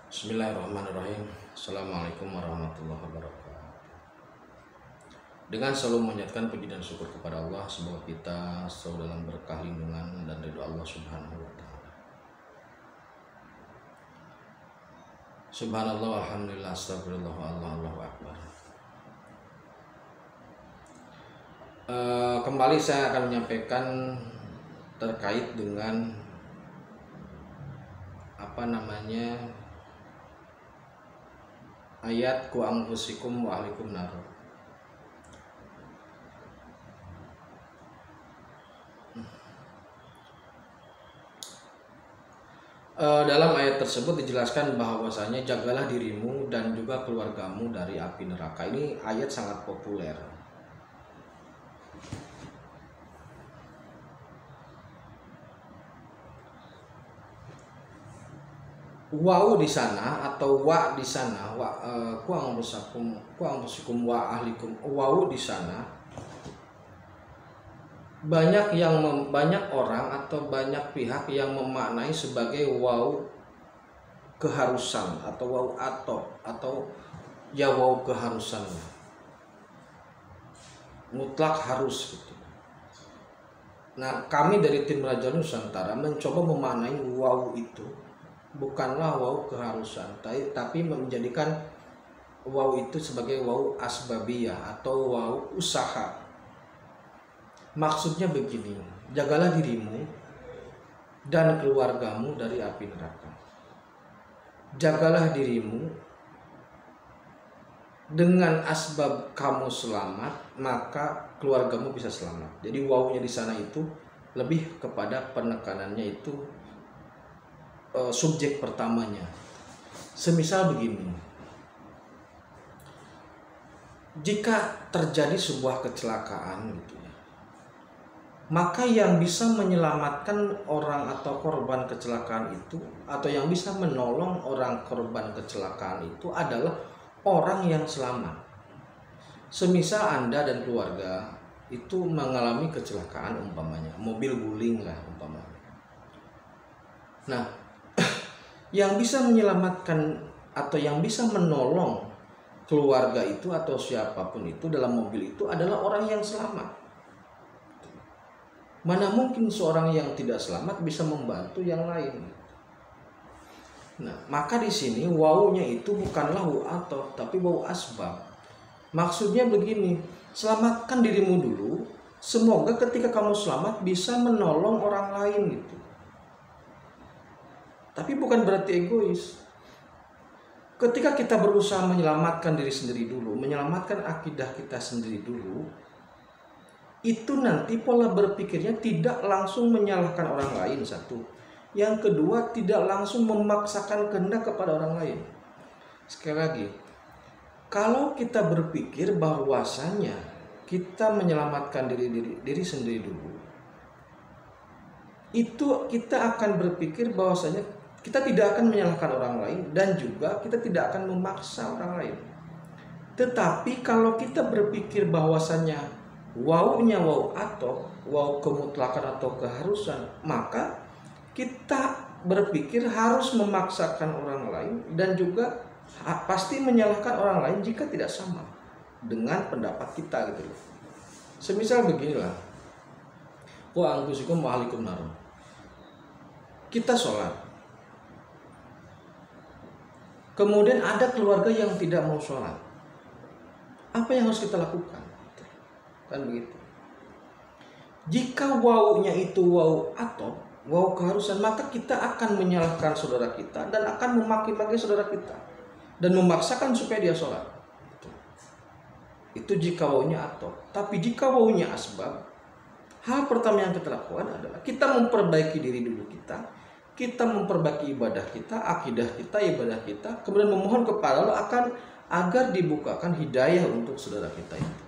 Bismillahirrahmanirrahim. Assalamualaikum warahmatullahi wabarakatuh. Dengan selalu menyanyikan puji dan syukur kepada Allah, semoga kita selalu dalam berkah lindungan dan ridho Allah Subhanahu wa taala. Subhanallah, alhamdulillah, astagfirullah, Allahu akbar. Kembali saya akan menyampaikan terkait dengan ayat ku anfusikum wa ahlikum nar. Dalam ayat tersebut dijelaskan bahwasanya jagalah dirimu dan juga keluargamu dari api neraka. Ini ayat sangat populer. Wau di sana atau wa di sana, ku anfusikum wa ahlikum. Wau di sana banyak orang atau banyak pihak yang memaknai sebagai wau keharusan atau wau atau ya wau keharusannya mutlak harus gitu. Nah, kami dari tim Raja Nusantara mencoba memaknai wau itu bukanlah wau keharusan, tapi menjadikan wau itu sebagai wau asbabiyah atau wau usaha. Maksudnya begini, jagalah dirimu dan keluargamu dari api neraka. Jagalah dirimu dengan asbab kamu selamat, maka keluargamu bisa selamat. Jadi wawunya di sana itu lebih kepada penekanannya itu subjek pertamanya. Semisal begini, jika terjadi sebuah kecelakaan gitu ya, maka yang bisa menyelamatkan orang atau korban kecelakaan itu, atau yang bisa menolong orang korban kecelakaan itu adalah orang yang selamat. Semisal Anda dan keluarga itu mengalami kecelakaan, umpamanya mobil guling lah umpamanya. Nah, yang bisa menyelamatkan atau yang bisa menolong keluarga itu atau siapapun itu dalam mobil itu adalah orang yang selamat. Mana mungkin seorang yang tidak selamat bisa membantu yang lain. Nah, maka di sini wawunya itu bukanlah wau atau, tapi wau asbab. Maksudnya begini, selamatkan dirimu dulu, semoga ketika kamu selamat bisa menolong orang lain gitu. Tapi bukan berarti egois. Ketika kita berusaha menyelamatkan diri sendiri dulu, menyelamatkan akidah kita sendiri dulu, itu nanti pola berpikirnya tidak langsung menyalahkan orang lain, satu. Yang kedua, tidak langsung memaksakan kehendak kepada orang lain. Sekali lagi, kalau kita berpikir bahwasanya kita menyelamatkan diri sendiri dulu, itu kita akan berpikir bahwasanya kita tidak akan menyalahkan orang lain dan juga kita tidak akan memaksa orang lain. Tetapi kalau kita berpikir bahwasanya waunya wau atau wau kemutlakan atau keharusan, maka kita berpikir harus memaksakan orang lain dan juga pasti menyalahkan orang lain jika tidak sama dengan pendapat kita gitu loh. Semisal beginilah, wa anfusikum wa ahlikum nar. Kita sholat, kemudian ada keluarga yang tidak mau sholat, apa yang harus kita lakukan? Kan begitu. Jika waunya itu wau atau wau keharusan, maka kita akan menyalahkan saudara kita dan akan memaki-maki saudara kita dan memaksakan supaya dia sholat. Itu jika waunya atau. Tapi jika waunya asbab, hal pertama yang kita lakukan adalah kita memperbaiki diri dulu kita memperbaiki ibadah kita, akidah kita, ibadah kita, kemudian memohon kepada Allah agar dibukakan hidayah untuk saudara kita itu.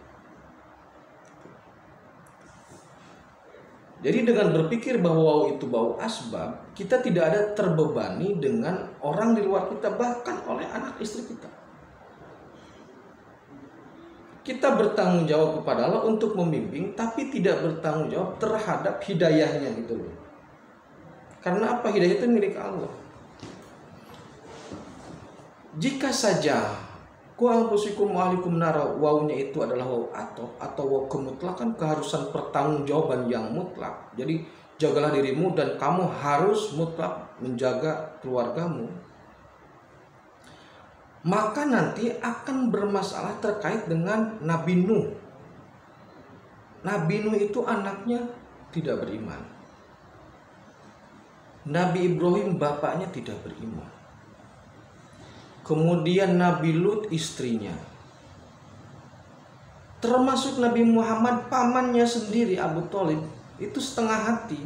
Jadi dengan berpikir bahwa wau itu bau asbab, kita tidak ada terbebani dengan orang di luar kita, bahkan oleh anak istri kita. Kita bertanggung jawab kepada Allah untuk membimbing, tapi tidak bertanggung jawab terhadap hidayahnya gitu loh. Karena apa? Hidayah itu milik Allah. Jika saja ku anfusikum wa ahlikum nara, wawunya itu adalah waw atau waw kemutlakan keharusan pertanggungjawaban yang mutlak. Jadi jagalah dirimu dan kamu harus mutlak menjaga keluargamu. Maka nanti akan bermasalah terkait dengan Nabi Nuh. Nabi Nuh itu anaknya tidak beriman. Nabi Ibrahim bapaknya tidak beriman. Kemudian Nabi Lut istrinya. Termasuk Nabi Muhammad pamannya sendiri Abu Thalib itu setengah hati.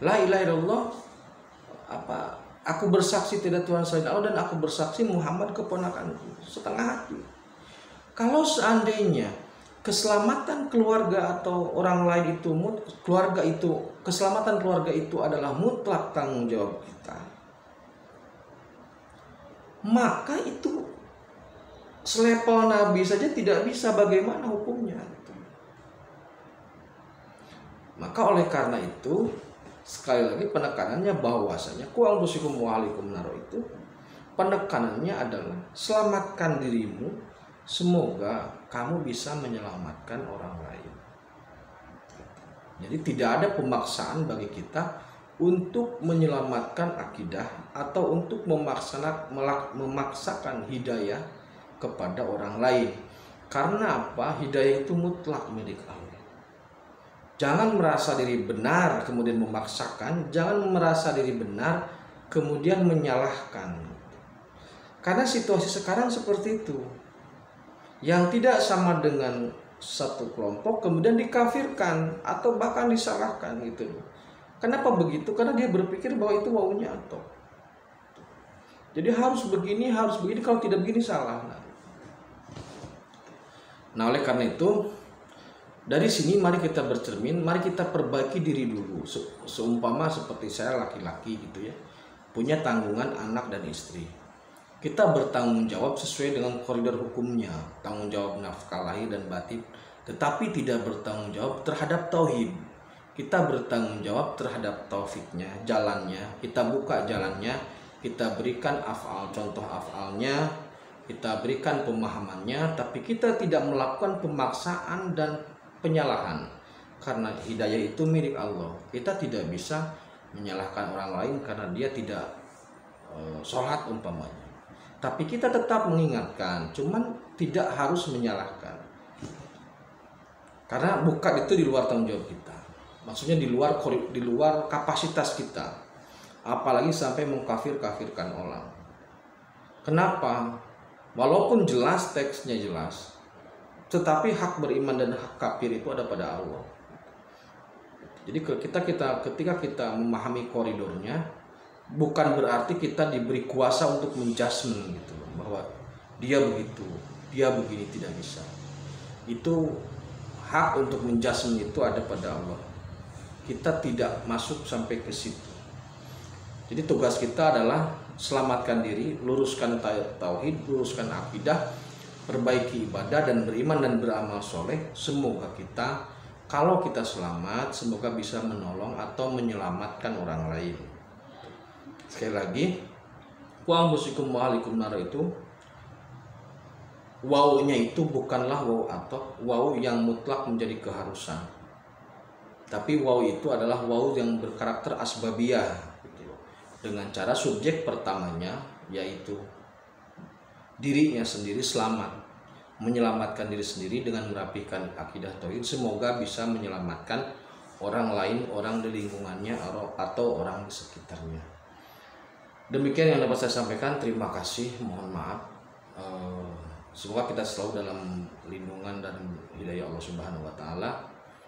La ilaha illallah, aku bersaksi tidak Tuhan selain Allah dan aku bersaksi Muhammad keponakanku. Setengah hati. Kalau seandainya keselamatan keluarga atau orang lain itu keselamatan keluarga itu adalah mutlak tanggung jawab kita, maka itu selevel Nabi saja tidak bisa, bagaimana hukumnya gitu. Maka oleh karena itu sekali lagi penekanannya bahwasanya ku anfusikum wa ahlikum nar itu penekanannya adalah selamatkan dirimu, semoga kamu bisa menyelamatkan orang lain. Jadi tidak ada pemaksaan bagi kita untuk menyelamatkan akidah atau untuk memaksakan hidayah kepada orang lain. Karena apa? Hidayah itu mutlak milik Allah. Jangan merasa diri benar kemudian memaksakan, jangan merasa diri benar kemudian menyalahkan. Karena situasi sekarang seperti itu. Yang tidak sama dengan satu kelompok kemudian dikafirkan atau bahkan disalahkan gitu. Kenapa begitu? Karena dia berpikir bahwa itu waunya atau. Jadi harus begini, kalau tidak begini salah. Nah, oleh karena itu dari sini mari kita bercermin, mari kita perbaiki diri dulu. Seumpama seperti saya laki-laki gitu ya, punya tanggungan anak dan istri. Kita bertanggung jawab sesuai dengan koridor hukumnya, tanggung jawab nafkah lahir dan batin, tetapi tidak bertanggung jawab terhadap tauhid. Kita bertanggung jawab terhadap taufiknya, jalannya, kita buka jalannya, kita berikan af'al, contoh af'alnya, kita berikan pemahamannya, tapi kita tidak melakukan pemaksaan dan penyalahan. Karena hidayah itu milik Allah. Kita tidak bisa menyalahkan orang lain karena dia tidak sholat umpamanya. Tapi kita tetap mengingatkan, cuman tidak harus menyalahkan. Karena bukan itu di luar tanggung jawab kita. Maksudnya di luar kapasitas kita. Apalagi sampai mengkafirkan orang. Kenapa? Walaupun jelas teksnya jelas, tetapi hak beriman dan hak kafir itu ada pada Allah. Jadi ketika kita memahami koridornya, bukan berarti kita diberi kuasa untuk menjudgment gitu, bahwa dia begitu, dia begini, tidak bisa. Itu hak untuk menjudgment itu ada pada Allah. Kita tidak masuk sampai ke situ. Jadi tugas kita adalah selamatkan diri, luruskan tauhid, luruskan akidah, perbaiki ibadah dan beriman dan beramal soleh. Semoga kita, kalau kita selamat, semoga bisa menolong atau menyelamatkan orang lain. Sekali lagi, wa anfusikum wa ahlikum nar itu wawunya itu bukanlah waw atau waw yang mutlak menjadi keharusan. Tapi waw itu adalah waw yang berkarakter asbabiyah gitu. Dengan cara subjek pertamanya yaitu dirinya sendiri selamat, menyelamatkan diri sendiri dengan merapikan akidah tauhid, semoga bisa menyelamatkan orang lain, orang di lingkungannya atau orang di sekitarnya. Demikian yang dapat saya sampaikan. Terima kasih, mohon maaf. Semoga kita selalu dalam lindungan dan hidayah Allah Subhanahu wa taala.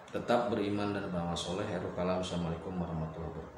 Tetap beriman dan beramal soleh. Assalamualaikum warahmatullahi wabarakatuh.